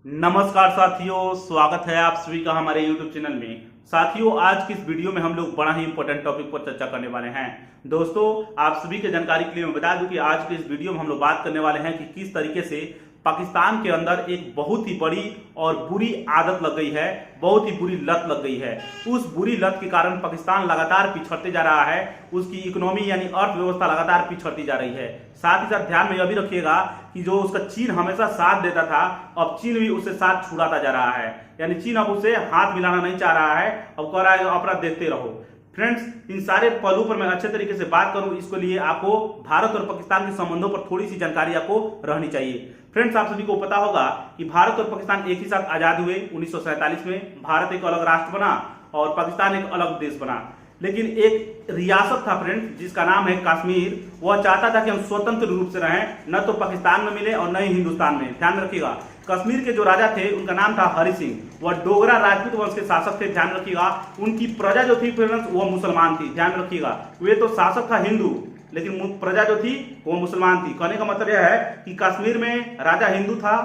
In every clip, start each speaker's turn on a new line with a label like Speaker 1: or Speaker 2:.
Speaker 1: नमस्कार साथियों, स्वागत है आप सभी का हमारे YouTube चैनल में। साथियों, आज की इस वीडियो में हम लोग बड़ा ही इंपॉर्टेंट टॉपिक पर चर्चा करने वाले हैं। दोस्तों, आप सभी के जानकारी के लिए मैं बता दूं कि आज के इस वीडियो में हम लोग बात करने वाले हैं कि किस तरीके से पाकिस्तान के अंदर एक बहुत ही बड़ी और बुरी आदत लग गई है, बहुत ही बुरी लत लग गई है। उस बुरी लत के कारण पाकिस्तान लगातार पिछड़ते जा रहा है, उसकी इकोनॉमी यानी अर्थव्यवस्था लगातार पिछड़ती जा रही है। साथ ही साथ ध्यान में यह भी रखिएगा कि जो उसका चीन हमेशा साथ देता था, अब चीन भी उससे साथ छुड़ाता जा रहा है। यानी चीन अब उसे हाथ मिलाना नहीं चाह रहा है, अब कह रहा है अपना देखते रहो। फ्रेंड्स, इन सारे पहलू पर मैं अच्छे तरीके से बात करूं, इसके लिए आपको भारत और पाकिस्तान के संबंधों पर थोड़ी सी जानकारी आपको रहनी चाहिए। फ्रेंड्स, आप सभी को पता होगा कि भारत और पाकिस्तान एक ही साथ आजाद हुए 1947 में। भारत एक अलग राष्ट्र बना और पाकिस्तान एक अलग देश बना, लेकिन एक रियासत था फ्रेंड्स जिसका नाम है कश्मीर। वह चाहता था कि हम स्वतंत्र रूप से रहें, न तो पाकिस्तान में मिले और न ही हिंदुस्तान में। ध्यान रखिएगा, कश्मीर के जो राजा थे उनका नाम था हरि सिंह। वह डोगरा राजपूत वंश के शासक थे। ध्यान रखिएगा, उनकी प्रजा जो थी फ्रेंड्स वह मुसलमान थी। ध्यान रखिएगा, वे तो शासक था हिंदू, लेकिन प्रजा जो थी वो मुसलमान थी। कहने का मतलब यह है कि कश्मीर में राजा हिंदू था,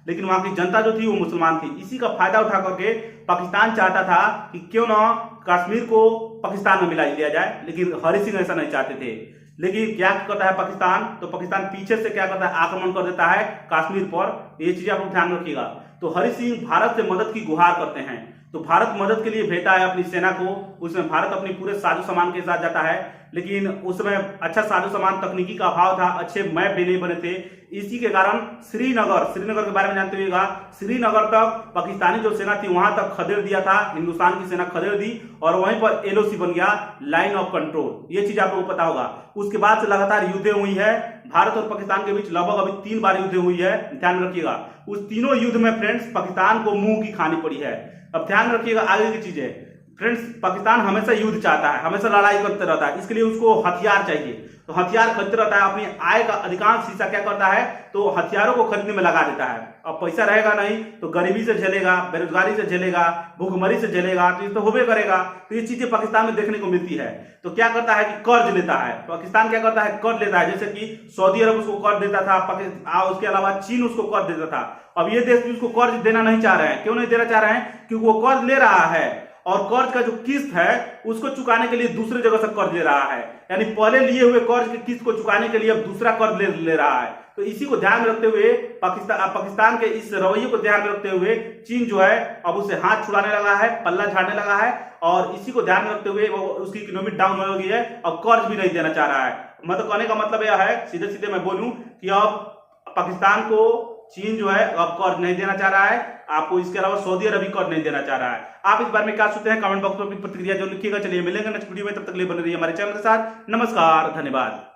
Speaker 1: लेकिन वहां की जनता जो थी वो मुसलमान थी। इसी का फायदा उठा करके पाकिस्तान चाहता था कि क्यों ना कश्मीर को पाकिस्तान में मिला लिया जाए, लेकिन हरि सिंह ऐसा नहीं चाहते थे। लेकिन क्या करता है पाकिस्तान, तो पाकिस्तान पीछे से क्या करता है, आक्रमण कर देता है कश्मीर पर। ये चीजें आप लोग ध्यान रखिएगा। तो हरि सिंह भारत से मदद की गुहार करते हैं, तो भारत मदद के लिए भेजता है अपनी सेना को। उसमें भारत अपनी पूरे साजो सामान के साथ जाता है, लेकिन उसमें अच्छा साजो सामान, तकनीकी का अभाव था, अच्छे मैप भी नहीं बने थे। इसी के कारण श्रीनगर के बारे में जानते हुएगा, श्रीनगर तक पाकिस्तानी जो सेना थी वहां तक खदेड़ दिया था, हिंदुस्तान की सेना खदेड़ दी और वहीं पर LOC बन गया, लाइन ऑफ कंट्रोल। ये चीज आप लोगों को पता होगा। उसके बाद से लगातार युद्ध हुई है भारत और पाकिस्तान के बीच, लगभग अभी 3 बार युद्ध हुई है। ध्यान रखिएगा, उस तीनों युद्ध में फ्रेंड्स पाकिस्तान को मुंह की खानी पड़ी है। अब ध्यान रखिएगा आगे की चीजें। फ्रेंड्स, पाकिस्तान हमेशा युद्ध चाहता है, हमेशा लड़ाई करते रहता है, इसके लिए उसको हथियार चाहिए। तो हथियार खरीदते रहता है, अपनी आय का अधिकांश हिस्सा क्या करता है, तो हथियारों को खरीदने में लगा देता है। अब पैसा रहेगा नहीं तो गरीबी से झेलेगा, बेरोजगारी से झेलेगा, भूखमरी से झेलेगा, तो ये तो होबे करेगा। तो ये चीजें पाकिस्तान में देखने को मिलती है। तो क्या करता है कि कर्ज लेता है। पाकिस्तान क्या करता है, कर्ज लेता है। जैसे कि सऊदी अरब उसको कर्ज देता था, उसके अलावा चीन उसको कर्ज देता था। अब ये देश भी उसको कर्ज देना नहीं चाह रहे हैं। क्यों नहीं देना चाह रहे हैं, क्योंकि वो कर्ज ले रहा है और कर्ज का जो किस्त है उसको चुकाने के लिए दूसरी जगह से कर्ज ले रहा है। यानी पहले लिए हुए कर्ज की किस्त को चुकाने के लिए अब दूसरा कर्ज ले रहा है। तो इसी को ध्यान में रखते हुए पाकिस्तान के इस रवैये को ध्यान में रखते हुए चीन जो है अब उसे हाथ छुड़ाने लगा है, पल्ला झाड़ने लगा है, और इसी को ध्यान में रखते हुए उसकी इकोनॉमी डाउन हो गई है और कर्ज भी नहीं देना चाह रहा है। मतलब कहने का मतलब यह है, सीधे सीधे मैं बोलूं कि अब पाकिस्तान को चीन जो है अब कर्ज नहीं देना चाह रहा है आपको। इसके अलावा सऊदी अरब भी कर्ज नहीं देना चाह रहा है। आप इस बारे में क्या सोचते हैं, कमेंट बॉक्स में अपनी प्रतिक्रिया जो लिखिएगा। चलिए मिलेंगे नेक्स्ट वीडियो में, तब तक के लिए बने रहिए हमारे चैनल के साथ। नमस्कार, धन्यवाद।